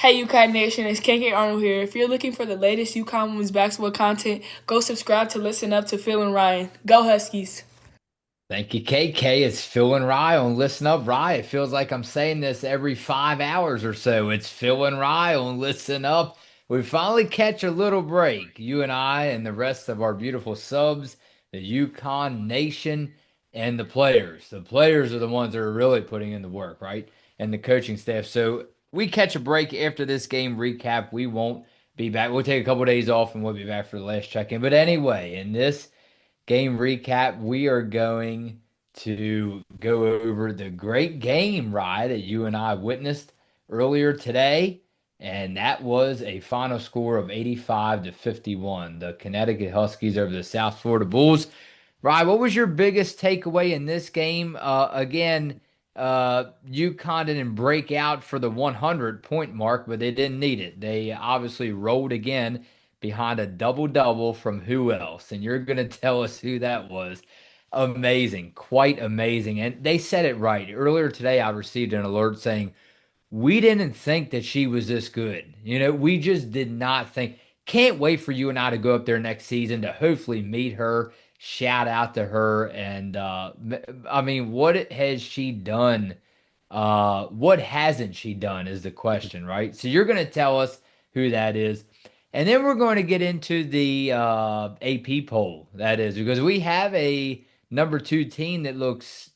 Hey Uconn Nation, it's KK Arnold here. If you're looking for the latest Uconn women's basketball content, go subscribe to listen up to Phil and Ryan. Go Huskies! Thank you, KK. It's Phil and Rye on Listen Up, Rye. It feels like I'm saying this every 5 hours or so. It's Phil and Rye on Listen Up. We finally catch a little break, you and I and the rest of our beautiful subs, the Yukon Nation, and the players. The players are the ones that are really putting in the work, right? And the coaching staff. So we catch a break after this game recap. We won't be back. We'll take a couple days off and we'll be back for the last check-in. But anyway, in this game recap, we are going to go over the great game, Rye, that you and I witnessed earlier today. And that was a final score of 85-51. The Connecticut Huskies over the South Florida Bulls. Rye, what was your biggest takeaway in this game? UConn didn't break out for the 100-point mark, but they didn't need it. They obviously rolled again behind a double double from who else? And you're going to tell us who that was. Amazing, quite amazing. And they said it right. Earlier today, I received an alert saying, we didn't think that she was this good. We just did not think. Can't wait for you and I to go up there next season to hopefully meet her, shout out to her. And I mean, what has she done? What hasn't she done is the question, right? So you're going to tell us who that is. And then we're going to get into the AP poll, that is, because we have a number two team that looks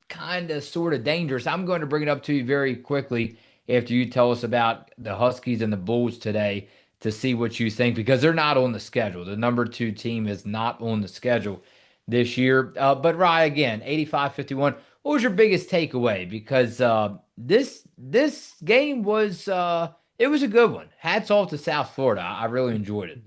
kind of sort of dangerous. I'm going to bring it up to you very quickly after you tell us about the Huskies and the Bulls today to see what you think because they're not on the schedule. The number two team is not on the schedule this year. But Rye, again, 85-51. What was your biggest takeaway? Because this game was it was a good one. Hats off to South Florida. I really enjoyed it.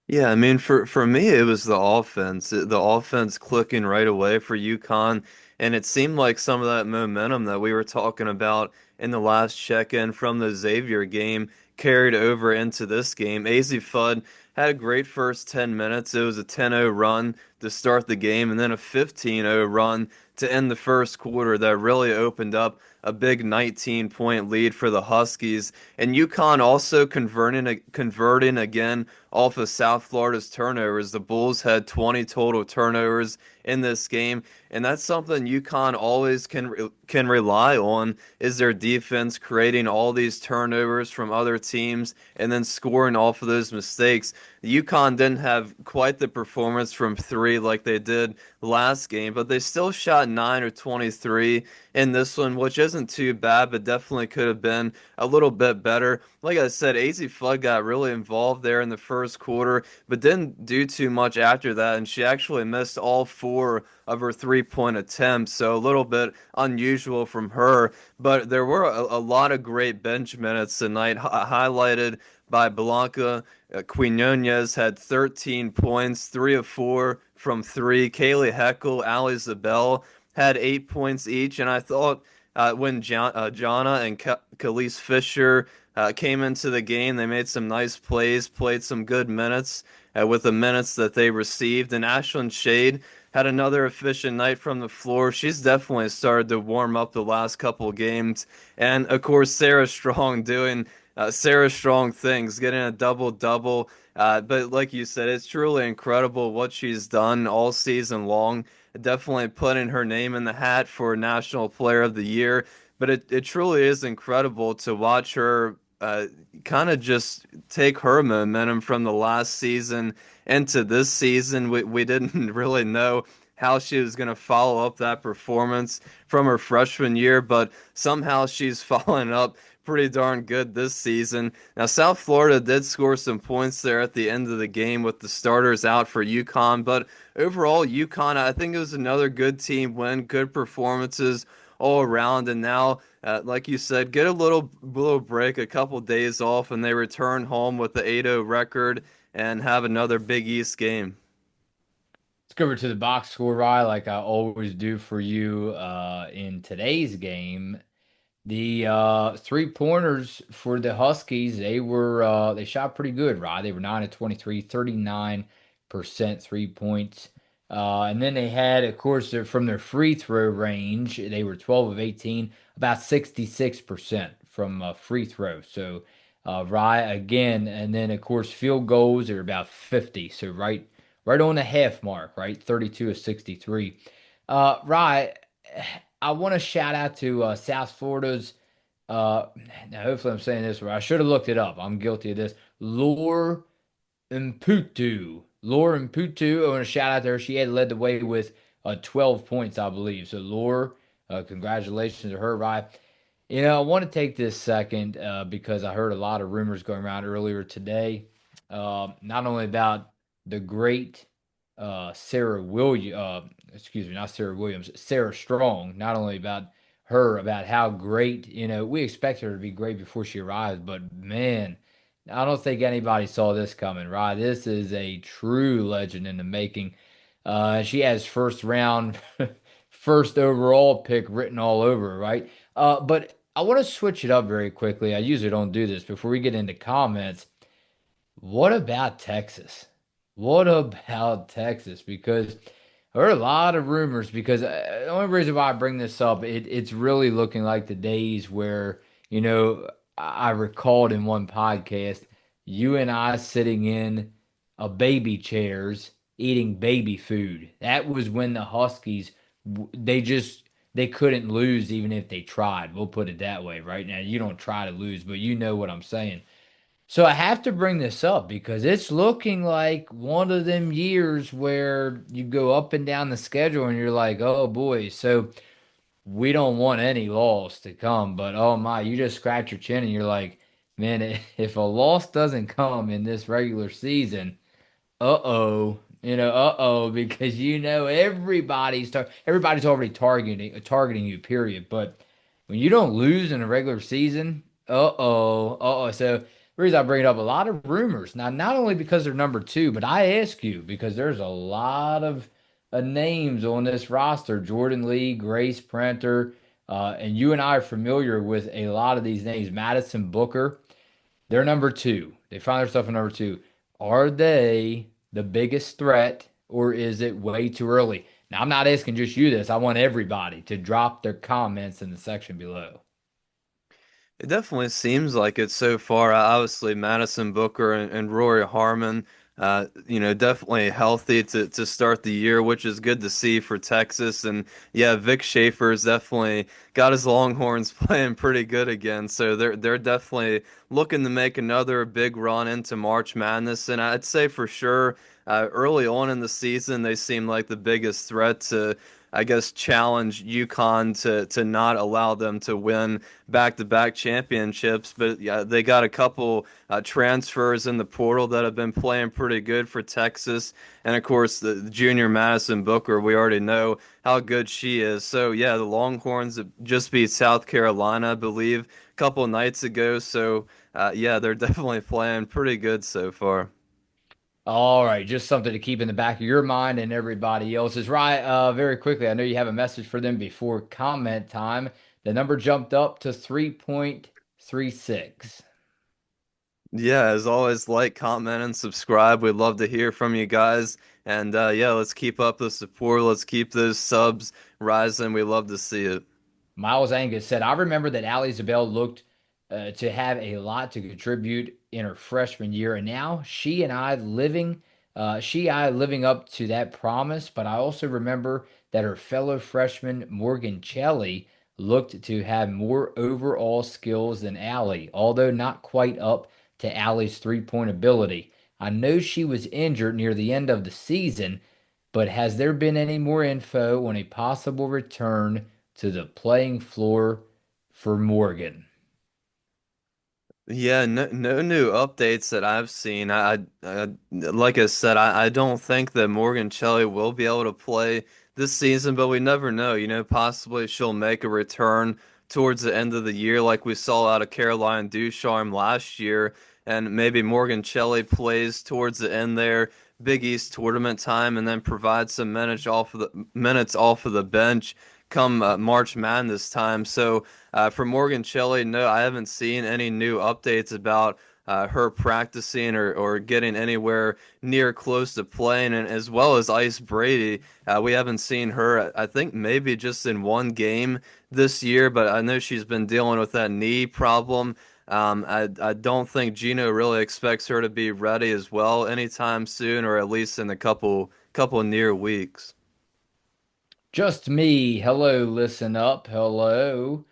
Yeah, I mean for me it was the offense. The offense clicking right away for UConn, and it seemed like some of that momentum that we were talking about in the last check-in from the Xavier game carried over into this game. AZ Fudd had a great first 10 minutes. It was a 10-0 run to start the game and then a 15-0 run to end the first quarter that really opened up a big 19-point lead for the Huskies. And UConn also converting again off of South Florida's turnovers. The Bulls had 20 total turnovers in this game, and that's something UConn always can rely on is their defense creating all these turnovers from other teams and then scoring off of those mistakes. UConn didn't have quite the performance from three like they did last game, but they still shot 9 or 23 in this one, which isn't too bad, but definitely could have been a little bit better. Like I said, AZ Flood got really involved there in the first quarter, but didn't do too much after that, and she actually missed all four of her three-point attempts, so a little bit unusual from her. But there were a lot of great bench minutes tonight, highlighted by Blanca. Quinones had 13 points, 3 of 4 from three. Kaylee Heckel, Ali Zabel had 8 points each, and I thought when Jana and Khalees Fisher came into the game, they made some nice plays, played some good minutes with the minutes that they received, and Ashlyn Shade had another efficient night from the floor. She's definitely started to warm up the last couple of games, and of course Sarah Strong doing Sarah Strong things, getting a double double. But like you said, it's truly incredible what she's done all season long. Definitely putting her name in the hat for National Player of the Year. But it truly is incredible to watch her kind of just take her momentum from the last season into this season. We didn't really know how she was going to follow up that performance from her freshman year, but somehow she's following up pretty darn good this season. Now, South Florida did score some points there at the end of the game with the starters out for UConn, but overall, UConn, I think it was another good team win, good performances all around, and now, like you said, get a little break, a couple days off, and they return home with the 8-0 record and have another Big East game. Let's go over to the box score, Rye, like I always do for you in today's game. The three pointers for the Huskies, they shot pretty good, right? They were 9 of 23, 39% 3 points. And then they had, of course, from their free throw range, they were 12 of 18, about 66% from free throw. So, Rye again, and then of course field goals are about 50. So right on the half mark, right? 32 of 63. Rye, I want to shout out to South Florida's. Uh, Now hopefully I'm saying this right. I should have looked it up. I'm guilty of this. Lure Mputu. Laura Mputu, I want to shout out to her. She had led the way with 12 points, I believe. So, Laura, congratulations to her, right? I want to take this second because I heard a lot of rumors going around earlier today, not only about the great Sarah Williams, excuse me, not Sarah Williams, Sarah Strong, not only about her, about how great, we expected her to be great before she arrived, but man, I don't think anybody saw this coming, right? This is a true legend in the making. She has first round, first overall pick written all over her, right? But I want to switch it up very quickly. I usually don't do this before we get into comments. What about Texas? What about Texas? Because I heard a lot of rumors. Because the only reason why I bring this up, it's really looking like the days where, I recalled in one podcast, you and I sitting in a baby chairs eating baby food. That was when the Huskies, they couldn't lose even if they tried. We'll put it that way. Right now, you don't try to lose, but you know what I'm saying. So I have to bring this up because it's looking like one of them years where you go up and down the schedule and you're like, oh boy, so we don't want any loss to come. But oh my, you just scratch your chin and you're like, man, if a loss doesn't come in this regular season, uh-oh, uh-oh, because everybody's already targeting you, period. But when you don't lose in a regular season, uh-oh, uh-oh. So the reason I bring it up, a lot of rumors. Now, not only because they're number two, but I ask you because there's a lot of names on this roster. Jordan Lee, Grace Prenter, and you and I are familiar with a lot of these names. Madison Booker. They're number two. They find themselves in number two. Are they the biggest threat, or is it way too early? Now, I'm not asking just you this. I want everybody to drop their comments in the section below. It definitely seems like it so far. Obviously, Madison Booker and Rory Harmon, definitely healthy to start the year, which is good to see for Texas. And yeah, Vic Schaefer's definitely got his Longhorns playing pretty good again. So they're definitely looking to make another big run into March Madness. And I'd say for sure, early on in the season, they seem like the biggest threat to, I guess, challenge UConn to not allow them to win back-to-back championships. But yeah, they got a couple transfers in the portal that have been playing pretty good for Texas, and of course the junior Madison Booker. We already know how good she is. So yeah, the Longhorns just beat South Carolina, I believe, a couple nights ago. So yeah, they're definitely playing pretty good so far. All right, just something to keep in the back of your mind and everybody else's. Right, very quickly, I know you have a message for them before comment time. The number jumped up to 3.36. Yeah, as always, like, comment, and subscribe. We'd love to hear from you guys. And yeah, let's keep up the support. Let's keep those subs rising. We love to see it. Miles Angus said, I remember that Ali Isabel looked to have a lot to contribute in her freshman year, and now I living up to that promise. But I also remember that her fellow freshman Morgan Shelley looked to have more overall skills than Allie, although not quite up to Allie's three-point ability. I know she was injured near the end of the season, but has there been any more info on a possible return to the playing floor for Morgan? Yeah, no new updates that I've seen. Like I said, I don't think that Morgan Shelley will be able to play this season, but we never know. Possibly she'll make a return towards the end of the year, like we saw out of Caroline Ducharme last year, and maybe Morgan Shelley plays towards the end there, Big East tournament time, and then provides some minutes off of the bench come March Madness time. So. For Morgan Shelley, no, I haven't seen any new updates about her practicing or getting anywhere near close to playing, and as well as Ice Brady. We haven't seen her, I think maybe just in one game this year, but I know she's been dealing with that knee problem. I don't think Gino really expects her to be ready as well anytime soon, or at least in a couple near weeks. Just me. Hello, listen up. Hello.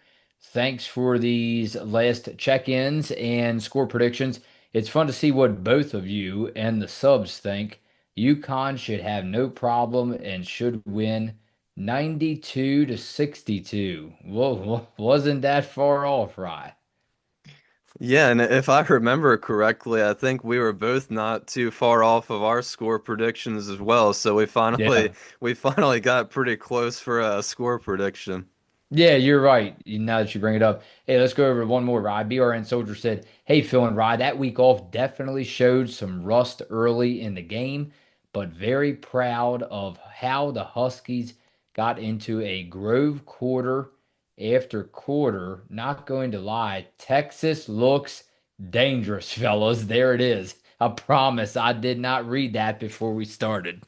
Thanks for these last check-ins and score predictions. It's fun to see what both of you and the subs think. UConn should have no problem and should win 92 to 62. Whoa, wasn't that far off, right? Yeah, and if I remember correctly, I think we were both not too far off of our score predictions as well. So we finally Yeah. we finally got pretty close for a score prediction. Yeah, you're right. Now that you bring it up, hey, let's go over one more. Rye BRN Soldier said, "Hey, Phil and Rye, that week off definitely showed some rust early in the game, but very proud of how the Huskies got into a Grove quarter after quarter. Not going to lie, Texas looks dangerous, fellas. There it is. I promise I did not read that before we started."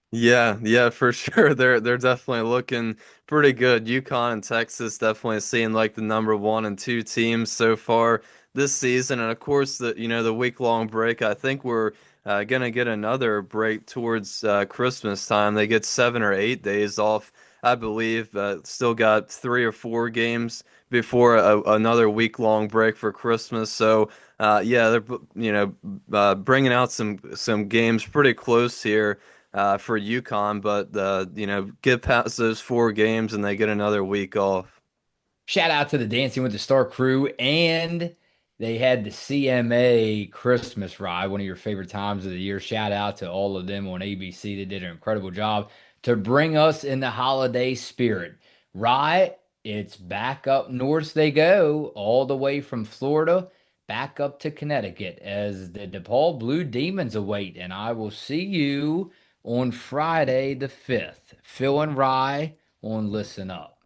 Yeah, yeah, for sure. They're definitely looking pretty good. UConn and Texas definitely seem like the number one and two teams so far this season. And of course, the week-long break. I think we're gonna get another break towards Christmas time. They get 7 or 8 days off, I believe. Still got 3 or 4 games before another week-long break for Christmas. So yeah, they're bringing out some games pretty close here for UConn, but get past those 4 games and they get another week off. Shout out to the Dancing with the Star crew, and they had the CMA Christmas ride, one of your favorite times of the year. Shout out to all of them on ABC. They did an incredible job to bring us in the holiday spirit. Right, it's back up north they go, all the way from Florida back up to Connecticut as the Depaul Blue Demons await. And I will see you on Friday the 5th. Phil and Rye on Listen Up.